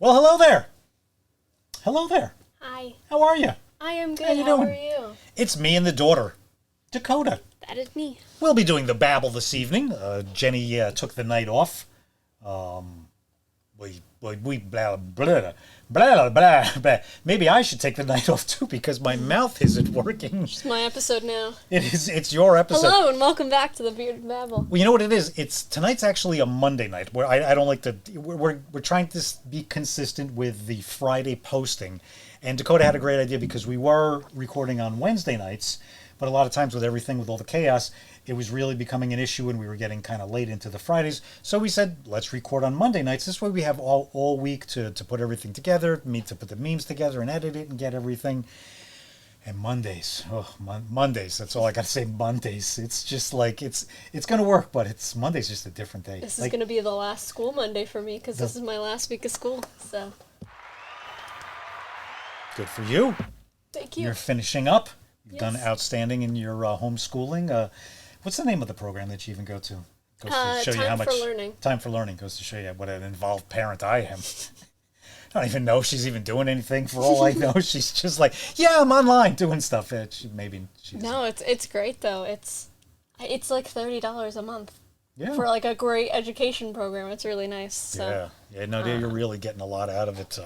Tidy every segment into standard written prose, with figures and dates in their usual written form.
Well, hello there. Hello there. Hi. How are you? I am good. How you How doing? are you? It's me and the daughter, Dakota. That is me. We'll be doing the Babble this evening. Jenny took the night off. We blah, blah, blah, blah, blah. Maybe I should take the night off too because my mouth isn't working. It's my episode now. It is. It's your episode. Hello and welcome back to the Bearded Babble. Well, you know what it is? Tonight's actually a Monday night. Where I don't like to. We're trying to be consistent with the Friday posting, and Dakota had a great idea because we were recording on Wednesday nights, but a lot of times with everything with all the chaos, it was really becoming an issue, and we were getting kind of late into the Fridays. So we said, let's record on Monday nights. This way we have all week to put everything together, to put the memes together and edit it and get everything. And Mondays, Mondays. That's all I got to say. Mondays. It's just like it's going to work, but Monday's just a different day. This is going to be the last school Monday for me because this is my last week of school. So good for you. Thank you. You're finishing up. You've done Yes. outstanding in your homeschooling. What's the name of the program that you even go to? Goes to show you how Time much for Learning. Time for Learning goes to show you what an involved parent I am. I don't even know if she's even doing anything. For all I know, she's just like, yeah, I'm online doing stuff. Maybe she's No, it's great though. It's like $30 a month yeah. for like a great education program. It's really nice. So. Yeah. No, you're really getting a lot out of it.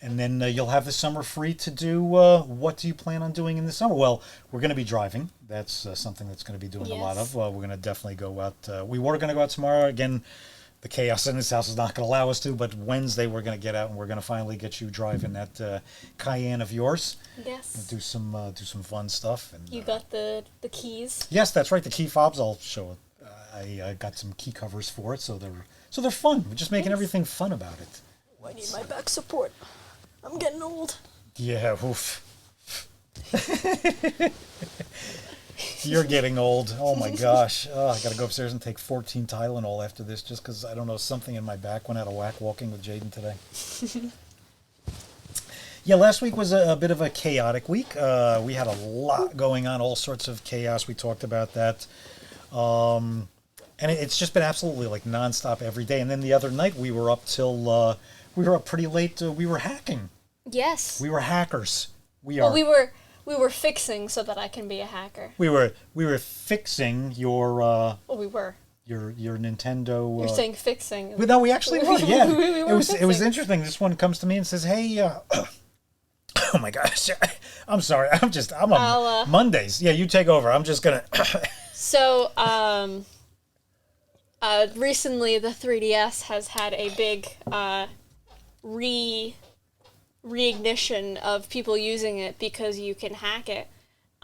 And then you'll have the summer free to do. What do you plan on doing in the summer? Well, we're going to be driving. That's something that's going to be doing a lot of. We're going to definitely go out. We were going to go out tomorrow. Again, the chaos in this house is not going to allow us to. But Wednesday we're going to get out and we're going to finally get you driving that Cayenne of yours. Yes. Do some fun stuff. And You got the keys. yes, that's right. The key fobs. I'll show it. I got some key covers for it, so they're fun. We're just making everything fun about it. I need my back support. I'm getting old. Yeah, oof. You're getting old. Oh my gosh. Oh, I got to go upstairs and take 14 Tylenol after this just because, I don't know, something in my back went out of whack walking with Jaden today. Yeah, last week was a bit of a chaotic week. We had a lot going on, all sorts of chaos. We talked about that. And it's just been absolutely like nonstop every day. And then the other night we were up till... we were up pretty late. We were hacking. Yes. We were hackers. Well, we were fixing so that I can be a hacker. We were fixing your We were. your Nintendo. You're saying fixing. No, we actually were. Yeah, We were it was fixing. interesting. This one comes to me and says, "Hey, oh my gosh, I'm sorry. I'm on Mondays. Yeah, you take over. I'm just gonna." So, recently the 3DS has had a big reignition of people using it because you can hack it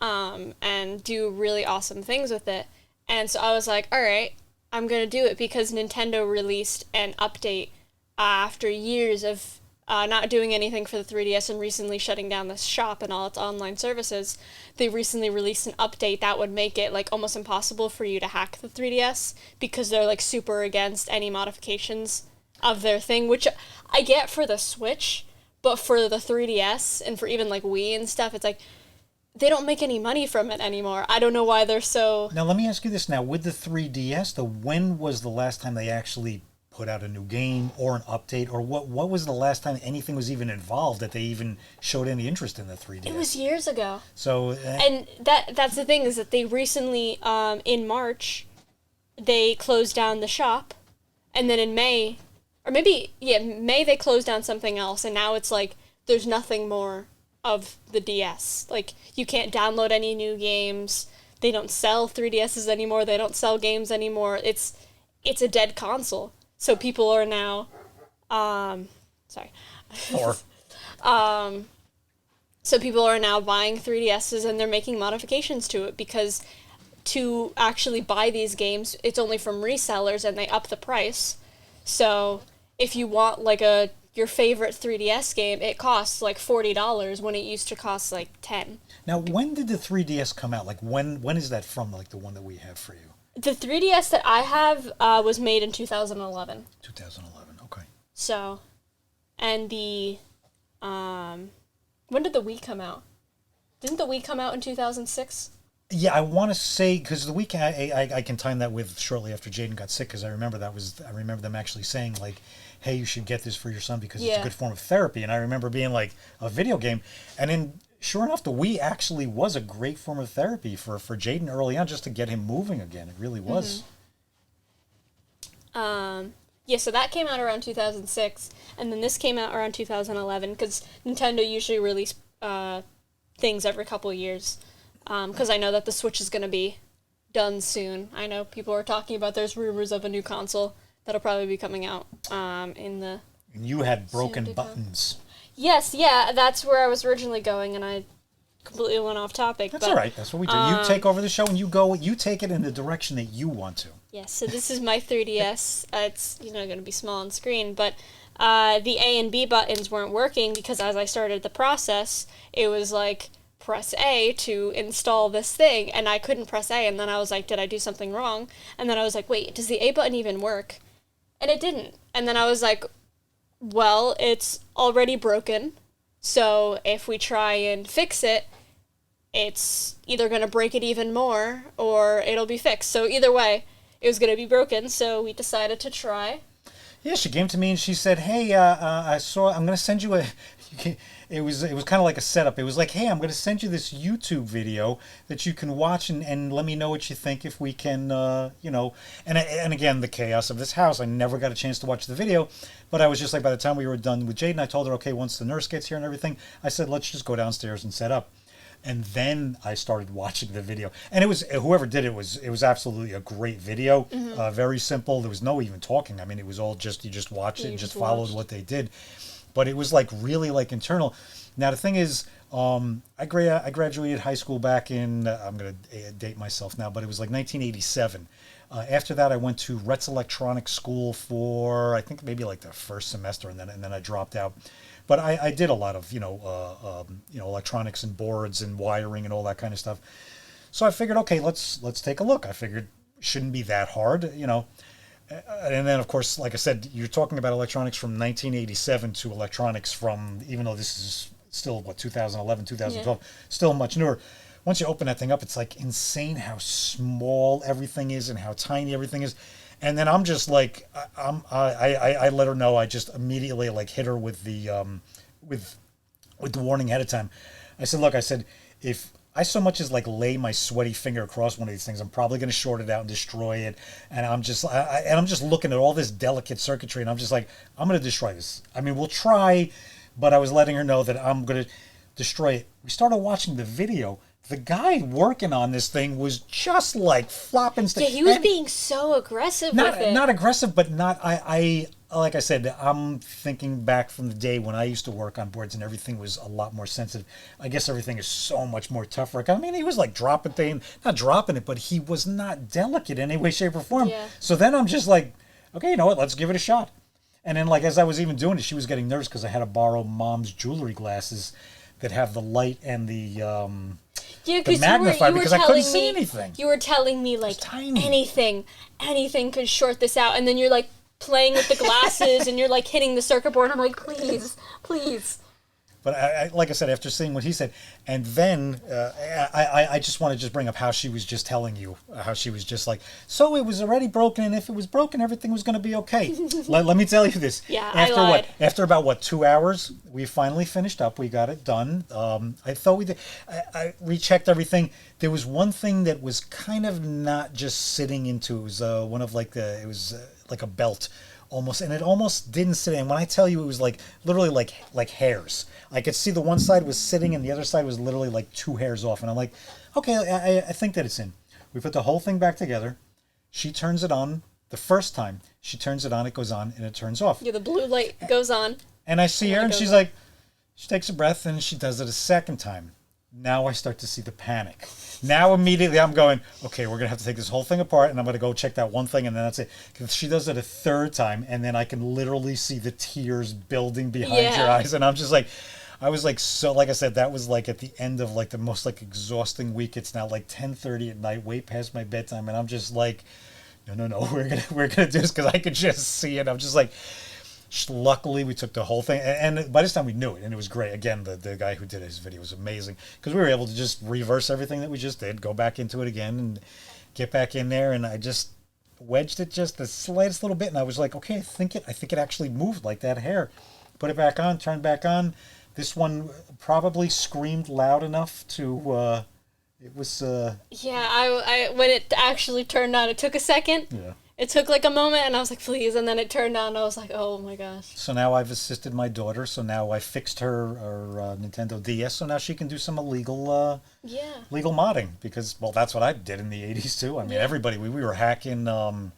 and do really awesome things with it. And so I was like, all right, I'm going to do it because Nintendo released an update after years of not doing anything for the 3DS and recently shutting down the shop and all its online services. They recently released an update that would make it like almost impossible for you to hack the 3DS because they're like super against any modifications of their thing, which I get for the Switch, but for the 3DS and for even like Wii and stuff, it's like they don't make any money from it anymore. I don't know why they're so... Now let me ask you this: now with the 3DS, when was the last time they actually put out a new game or an update, or what was the last time anything was even involved that they even showed any interest in the 3DS? It was years ago. So and that's the thing, is that they recently in March they closed down the shop, and then in May, or maybe May, they closed down something else, and now it's like there's nothing more of the DS. Like you can't download any new games. They don't sell 3DSs anymore. They don't sell games anymore. It's a dead console. So people are now, sorry. or So people are now buying 3DSs and they're making modifications to it because to actually buy these games, it's only from resellers and they up the price. So if you want like your favorite 3DS game, it costs like $40 when it used to cost like $10. Now, when did the 3DS come out? Like when is that from? Like the one that we have for you? The 3DS that I have was made in 2011. 2011. Okay. So, and the, when did the Wii come out? Didn't the Wii come out in 2006? Yeah, I want to say because the week I can time that with shortly after Jaden got sick because I remember them actually saying like, "Hey, you should get this for your son because it's a Yeah. good form of therapy." And I remember being like a video game, and then sure enough, the Wii actually was a great form of therapy for Jaden early on just to get him moving again. It really was. Yeah, so that came out around 2006, and then this came out around 2011 because Nintendo usually release things every couple of years. Because I know that the Switch is going to be done soon. I know people are talking about there's rumors of a new console that'll probably be coming out in the And you had soon broken to come. buttons. Yes, yeah, that's where I was originally going, and I completely went off topic. That's but, all right. That's what we do. You take over the show and you go. You take it in the direction that you want to. Yes, so this is my 3DS. It's going to be small on screen, but the A and B buttons weren't working because as I started the process, it was like press A to install this thing, and I couldn't press A, and then I was like, did I do something wrong? And then I was like, wait, does the A button even work? And it didn't. And then I was like, well, it's already broken, so if we try and fix it, it's either going to break it even more or it'll be fixed. So either way, it was going to be broken, so we decided to try. Yeah, she came to me and she said, "Hey, I saw. I'm going to send you a." It was kind of like a setup. It was like, "Hey, I'm going to send you this YouTube video that you can watch and let me know what you think if we can, you know." And again, the chaos of this house. I never got a chance to watch the video, but I was just like, by the time we were done with Jaden, I told her, "Okay, once the nurse gets here and everything," I said, "Let's just go downstairs and set up." And then I started watching the video, and it was whoever did it was absolutely a great video. Very simple. There was no even talking. I mean, it was all just you just watched it You and just just followed watched. what they did. But it was like really like internal. Now the thing is, I graduated high school back in I'm gonna date myself now, but it was like 1987. After that, I went to Retz Electronics School for I think maybe like the first semester, and then I dropped out. But I did a lot of electronics and boards and wiring and all that kind of stuff. So I figured, okay, let's take a look. I figured it shouldn't be that hard, you know. And then of course, like I said, you're talking about electronics from 1987 to electronics from even though this is still what 2011, 2012, still much newer. Once you open that thing up, it's like insane how small everything is and how tiny everything is. And then I'm just like, I let her know. I just immediately like hit her with the with the warning ahead of time. I said, look, I said, if I so much as like lay my sweaty finger across one of these things, I'm probably going to short it out and destroy it. And I'm just looking at all this delicate circuitry, and I'm just like, I'm going to destroy this. I mean, we'll try, but I was letting her know that I'm going to destroy it. We started watching the video. The guy working on this thing was just like flopping stuff. Yeah, he was being so aggressive with it. Not aggressive, but not I like I said, I'm thinking back from the day when I used to work on boards and everything was a lot more sensitive. I guess everything is so much more tougher. I mean, he was like dropping things, not dropping it, but he was not delicate in any way, shape, or form. Yeah. So then I'm just like, okay, you know what? Let's give it a shot. And then, like as I was even doing it, she was getting nervous because I had to borrow Mom's jewelry glasses that have the light and the Yeah, because magnifier because I couldn't see me, anything. You were telling me like tiny. anything could short this out, and then you're like playing with the glasses, and you're like hitting the circuit board. I'm like, please. But like I said, after seeing what he said, and then I just want to just bring up how she was just telling you, how she was just like, so it was already broken, and if it was broken, everything was going to be okay. Let me tell you this. Yeah, after I lied. After about 2 hours, we finally finished up. We got it done. I thought we did. I rechecked everything. There was one thing that was kind of not just sitting into. It was one of like it was like a belt. Almost, and it almost didn't sit in. When I tell you, it was like literally like hairs. I could see the one side was sitting, and the other side was literally like 2 hairs off. And I'm like, okay, I think that it's in. We put the whole thing back together. She turns it on the first time. She turns it on, it goes on, and it turns off. Yeah, the blue light goes on. And I see her, and she's like, she takes a breath, and she does it a second time. Now I start to see the panic. Now immediately I'm going, okay, we're going to have to take this whole thing apart, and I'm going to go check that one thing, and then that's it. Because she does it a third time, and then I can literally see the tears building behind your eyes. And I'm just like, I was like, so like I said, that was like at the end of like the most like exhausting week. It's now like 10:30 at night, way past my bedtime, and I'm just like, no, we're gonna do this because I could just see it. I'm just like, Luckily, we took the whole thing, and by this time we knew it, and it was great. Again, the guy who did his video was amazing because we were able to just reverse everything that we just did, go back into it again, and get back in there. And I just wedged it just the slightest little bit, and I was like, okay, I think it actually moved like that hair. Put it back on, turned back on. This one probably screamed loud enough to. It was. Yeah, I when it actually turned on, it took a second. Yeah. It took like a moment, and I was like, please, and then it turned on, and I was like, oh my gosh. So now I've assisted my daughter. So now I fixed her Nintendo DS. So now she can do some illegal legal modding because, well, that's what I did in the 80s too. I mean, everybody, we were hacking. Oh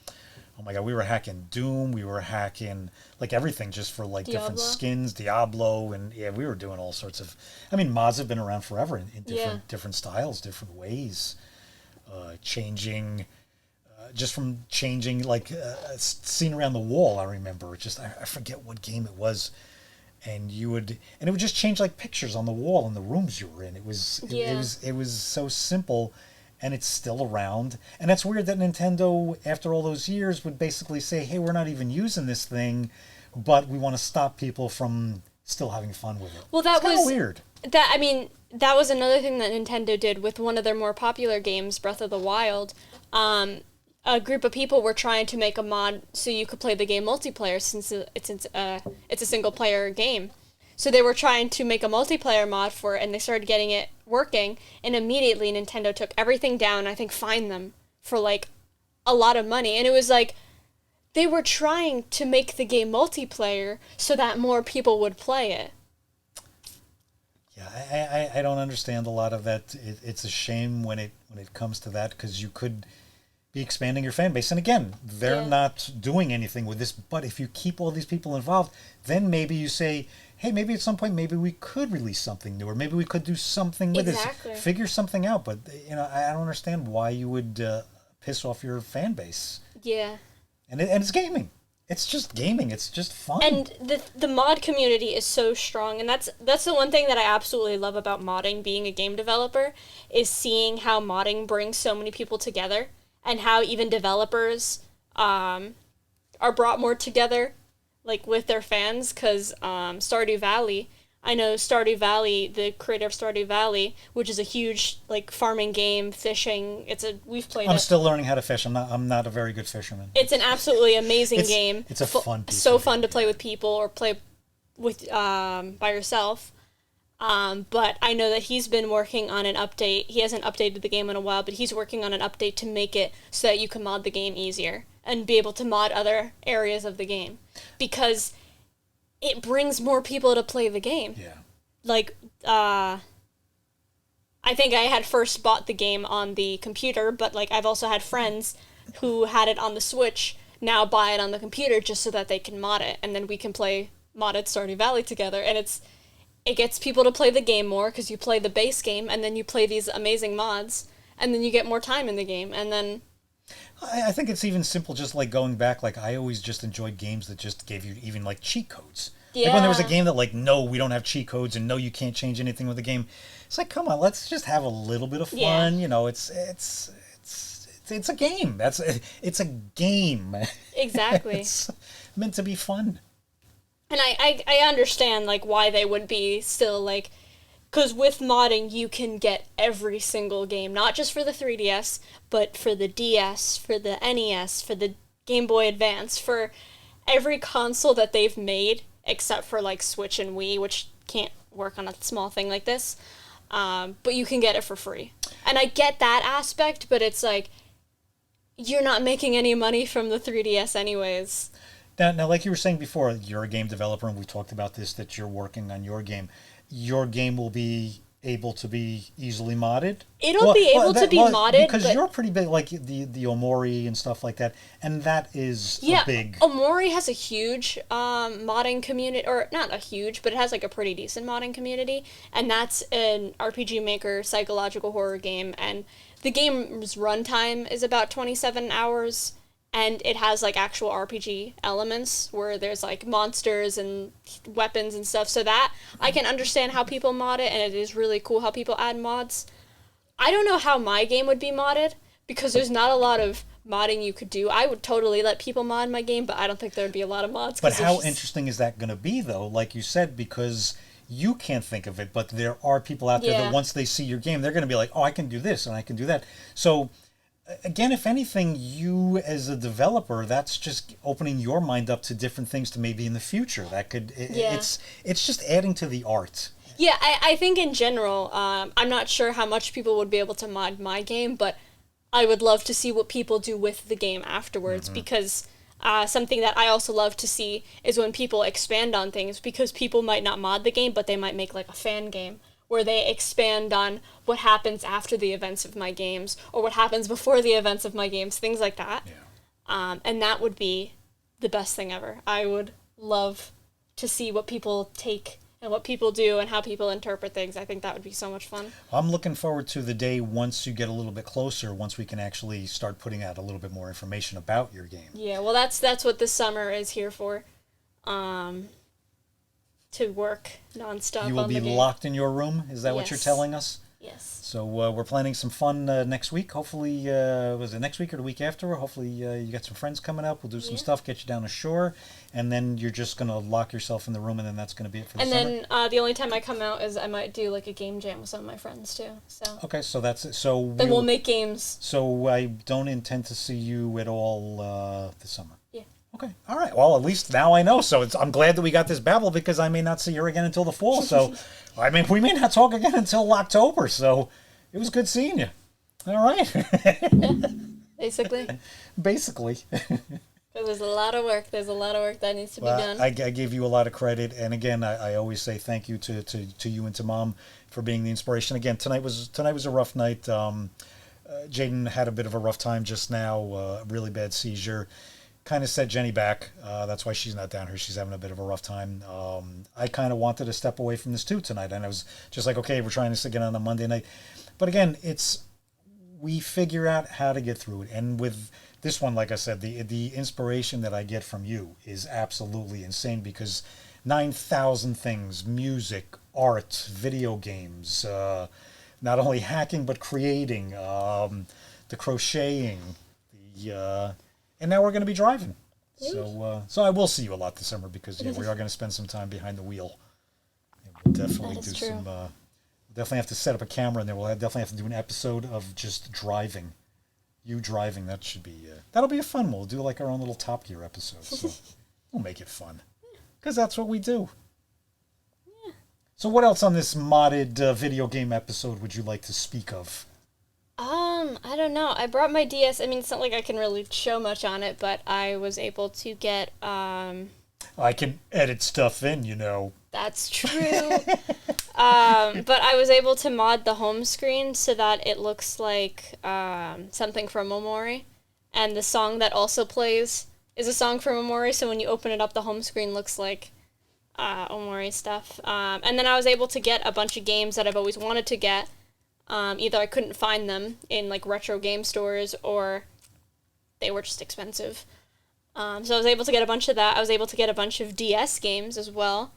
my God, we were hacking Doom. We were hacking like everything just for like different skins, Diablo, and yeah, we were doing all sorts of. I mean, mods have been around forever in different styles, different ways, changing. Just from changing like a scene around the wall, I remember I forget what game it was, and it would just change like pictures on the wall in the rooms you were in. It was so simple, and it's still around. And that's weird that Nintendo, after all those years, would basically say, "Hey, we're not even using this thing, but we want to stop people from still having fun with it." Well, that was weird. That was another thing that Nintendo did with one of their more popular games, Breath of the Wild. A group of people were trying to make a mod so you could play the game multiplayer since it's a single player game. So they were trying to make a multiplayer mod for it, and they started getting it working, and immediately Nintendo took everything down, I think fined them for like a lot of money. And it was like they were trying to make the game multiplayer so that more people would play it. Yeah, I don't understand a lot of that. It's a shame when it comes to that because you could be expanding your fan base. And again, they're not doing anything with this, but if you keep all these people involved, then maybe you say, hey, maybe at some point, maybe we could release something new, or maybe we could do something with this, figure something out. But, I don't understand why you would piss off your fan base. Yeah. And it's gaming. It's just gaming. It's just fun. And the mod community is so strong, and that's the one thing that I absolutely love about modding, being a game developer, is seeing how modding brings so many people together. And how even developers are brought more together, like with their fans, because Stardew Valley, I know Stardew Valley, the creator of Stardew Valley, which is a huge like farming game, fishing. We've played it. I'm still learning how to fish. I'm not a very good fisherman. It's an absolutely amazing game. It's a fun piece. So fun to play with people or play with by yourself. But I know that he's been working on an update. He hasn't updated the game in a while, but he's working on an update to make it so that you can mod the game easier and be able to mod other areas of the game. Because it brings more people to play the game. Yeah. Like, I think I had first bought the game on the computer, but like I've also had friends who had it on the Switch now buy it on the computer just so that they can mod it, and then we can play modded Stardew Valley together, and it gets people to play the game more because you play the base game and then you play these amazing mods and then you get more time in the game, and then I think it's even simple, just like going back, like I always just enjoyed games that just gave you even like cheat codes. Yeah. Like when there was a game that like, no, we don't have cheat codes and no, you can't change anything with the game. It's like, come on, let's just have a little bit of fun. Yeah. It's a game. It's a game. Exactly. It's meant to be fun. And I understand, like, why they would be still, like, because with modding, you can get every single game, not just for the 3DS, but for the DS, for the NES, for the Game Boy Advance, for every console that they've made, except for, like, Switch and Wii, which can't work on a small thing like this, but you can get it for free. And I get that aspect, but it's like, you're not making any money from the 3DS anyways. Now, like you were saying before, you're a game developer, and we talked about this, that you're working on your game. Your game will be able to be easily modded? It'll be able to be modded. Because you're pretty big, like the Omori and stuff like that, and that is a big... Omori has a huge modding community, or not a huge, but it has like a pretty decent modding community, and that's an RPG Maker psychological horror game, and the game's runtime is about 27 hours, and it has, like, actual RPG elements where there's, like, monsters and weapons and stuff. So that, I can understand how people mod it, and it is really cool how people add mods. I don't know how my game would be modded, because there's not a lot of modding you could do. I would totally let people mod my game, but I don't think there would be a lot of mods. But how interesting is that going to be, though? Like you said, because you can't think of it, but there are people out there that once they see your game, they're going to be like, oh, I can do this and I can do that. So, again, if anything, you as a developer, that's just opening your mind up to different things to maybe in the future. That could, it's just adding to the art. Yeah, I think in general, I'm not sure how much people would be able to mod my game, but I would love to see what people do with the game afterwards, because something that I also love to see is when people expand on things, because people might not mod the game, but they might make like a fan game where they expand on what happens after the events of my games, or what happens before the events of my games, things like that. Yeah. And that would be the best thing ever. I would love to see what people take and what people do and how people interpret things. I think that would be so much fun. I'm looking forward to the day once you get a little bit closer, once we can actually start putting out a little bit more information about your game. Yeah, well, that's what this summer is here for. To work nonstop. You will be locked in your room? Is that what you're telling us? Yes. So we're planning some fun next week. Hopefully, was it next week or the week after? Hopefully you got some friends coming up. We'll do some stuff, get you down ashore, and then you're just going to lock yourself in the room, and then that's going to be it for the summer? And then the only time I come out is I might do like a game jam with some of my friends too. So. Okay, so that's it. So then we'll make games. So I don't intend to see you at all this summer? Yeah. Okay, all right. Well, at least now I know. So I'm glad that we got this Babble, because I may not see her again until the fall. So, I mean, we may not talk again until October. So, it was good seeing you. All right. Yeah, basically. Basically. There's a lot of work. There's a lot of work that needs to be done. I gave you a lot of credit, and again, I always say thank you to you and to Mom for being the inspiration. Again, tonight was a rough night. Jaden had a bit of a rough time just now. Really bad seizure. Kind of set Jenny back. That's why she's not down here. She's having a bit of a rough time. I kind of wanted to step away from this too tonight, and I was just like, okay, we're trying this again on a Monday night. But again, we figure out how to get through it. And with this one, like I said, the inspiration that I get from you is absolutely insane, because 9,000 things, music, art, video games, not only hacking but creating, the crocheting, and now we're going to be driving. So I will see you a lot this summer, because we are going to spend some time behind the wheel. And we'll definitely do some. We'll definitely have to set up a camera in there. We'll definitely have to do an episode of just driving. You driving. That should be. That'll be a fun one. We'll do like our own little Top Gear episode. So we'll make it fun, because that's what we do. Yeah. So what else on this modded video game episode would you like to speak of? I don't know. I brought my DS. I mean, it's not like I can really show much on it, but I was able to get, I can edit stuff in, you know. That's true. But I was able to mod the home screen so that it looks like, something from Omori. And the song that also plays is a song from Omori, so when you open it up, the home screen looks like, Omori stuff. And then I was able to get a bunch of games that I've always wanted to get. Either I couldn't find them in like retro game stores, or they were just expensive. So I was able to get a bunch of that. I was able to get a bunch of DS games as well.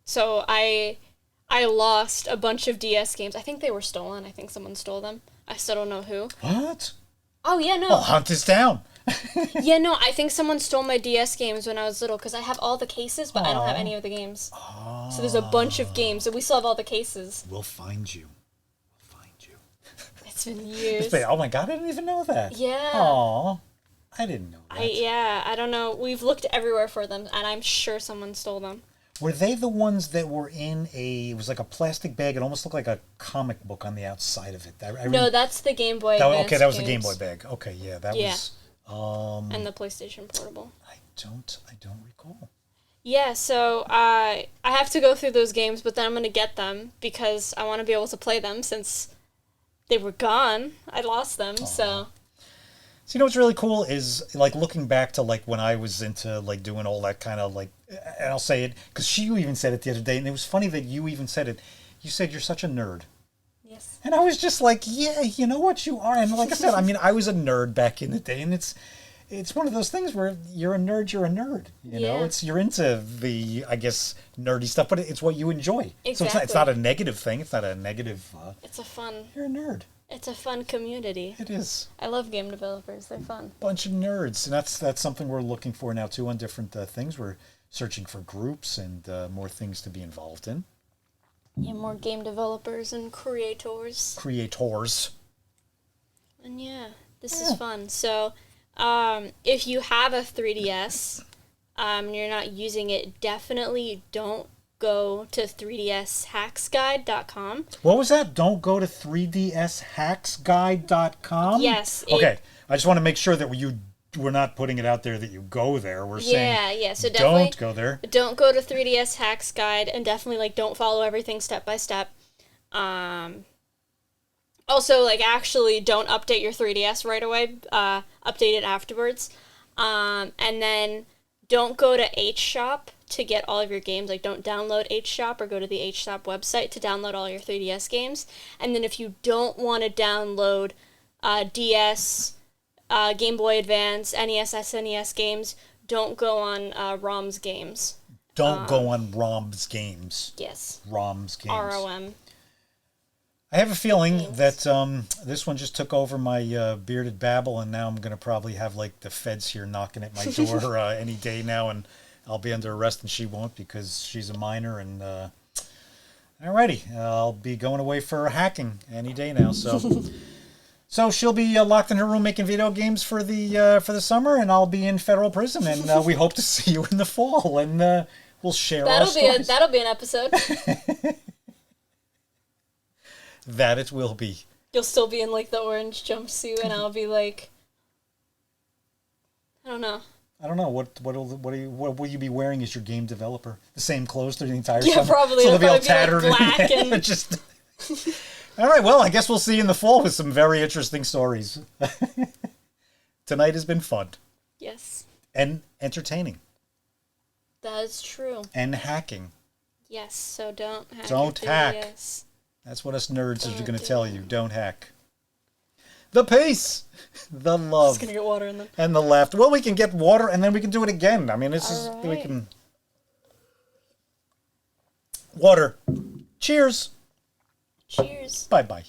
So I lost a bunch of DS games. I think they were stolen. I think someone stole them. I still don't know who. What? Oh, yeah, no. Well, hunt us down. Yeah, no, I think someone stole my DS games when I was little, because I have all the cases, but I don't have any of the games. So there's a bunch of games, so we still have all the cases. We'll find you. It's been years. Oh my god, I didn't even know that. Yeah. Aw, I didn't know that. I don't know. We've looked everywhere for them, and I'm sure someone stole them. Were they the ones that were in it was like a plastic bag? It almost looked like a comic book on the outside of it. No, that's the Game Boy Advance okay, that was the games. Game Boy bag. Okay, yeah, that was... and the PlayStation Portable. I don't recall. Yeah, so I have to go through those games, but then I'm going to get them, because I want to be able to play them, since they were gone. I lost them, so... So you know what's really cool is, like, looking back to, like, when I was into, like, doing all that kind of, like, and I'll say it, because you even said it the other day, and it was funny that you even said it. You said you're such a nerd. Yes. And I was just like, yeah, you know what, you are. And like I said, I mean, I was a nerd back in the day, and it's one of those things where you're a nerd, you know? You're into the, I guess, nerdy stuff, but it's what you enjoy. Exactly. So it's not a negative thing. It's not a negative... it's a fun... You're a nerd. It's a fun community. It is. I love game developers. They're fun. Bunch of nerds, and that's something we're looking for now too on different things. We're searching for groups and more things to be involved in. Yeah, more game developers and creators. Creators. And yeah, this is fun. So, if you have a 3DS, and you're not using it, definitely don't go to 3dshacksguide.com. What was that? Don't go to 3dshacksguide.com? Yes. Okay. I just want to make sure that we're not putting it out there that you go there. We're saying so definitely don't go there. Don't go to 3DS Hacks Guide, and definitely like don't follow everything step by step. Also, like, actually don't update your 3DS right away. Update it afterwards. And then don't go to HShop to get all of your games. Like, don't download HShop or go to the HShop website to download all your 3DS games. And then if you don't want to download DS, Game Boy Advance, NES, SNES games, don't go on ROM's games. Don't go on ROM's games. Yes. ROM's games. ROM. I have a feeling that this one just took over my Bearded Babble, and now I'm going to probably have, like, the feds here knocking at my door any day now, and I'll be under arrest and she won't because she's a minor. And alrighty, I'll be going away for hacking any day now. So she'll be locked in her room making video games for the summer, and I'll be in federal prison. And we hope to see you in the fall, and we'll share our stories. That'll be an episode. That it will be. You'll still be in, like, the orange jumpsuit, and I'll be like, I don't know. What will you be wearing as your game developer? The same clothes through the entire Yeah, summer? probably. So It'll they'll be all probably be, like, tattered black and just. All right. Well, I guess we'll see you in the fall with some very interesting stories. Tonight has been fun. Yes. And entertaining. That is true. And hacking. Yes. So don't hack. Don't hack. Yes. That's what us nerds are going to tell you. Don't hack. The peace, the love, Just gonna get water in them. and the laughter. Well, we can get water, and then we can do it again. I mean, we can. Water. Cheers. Cheers. Bye-bye.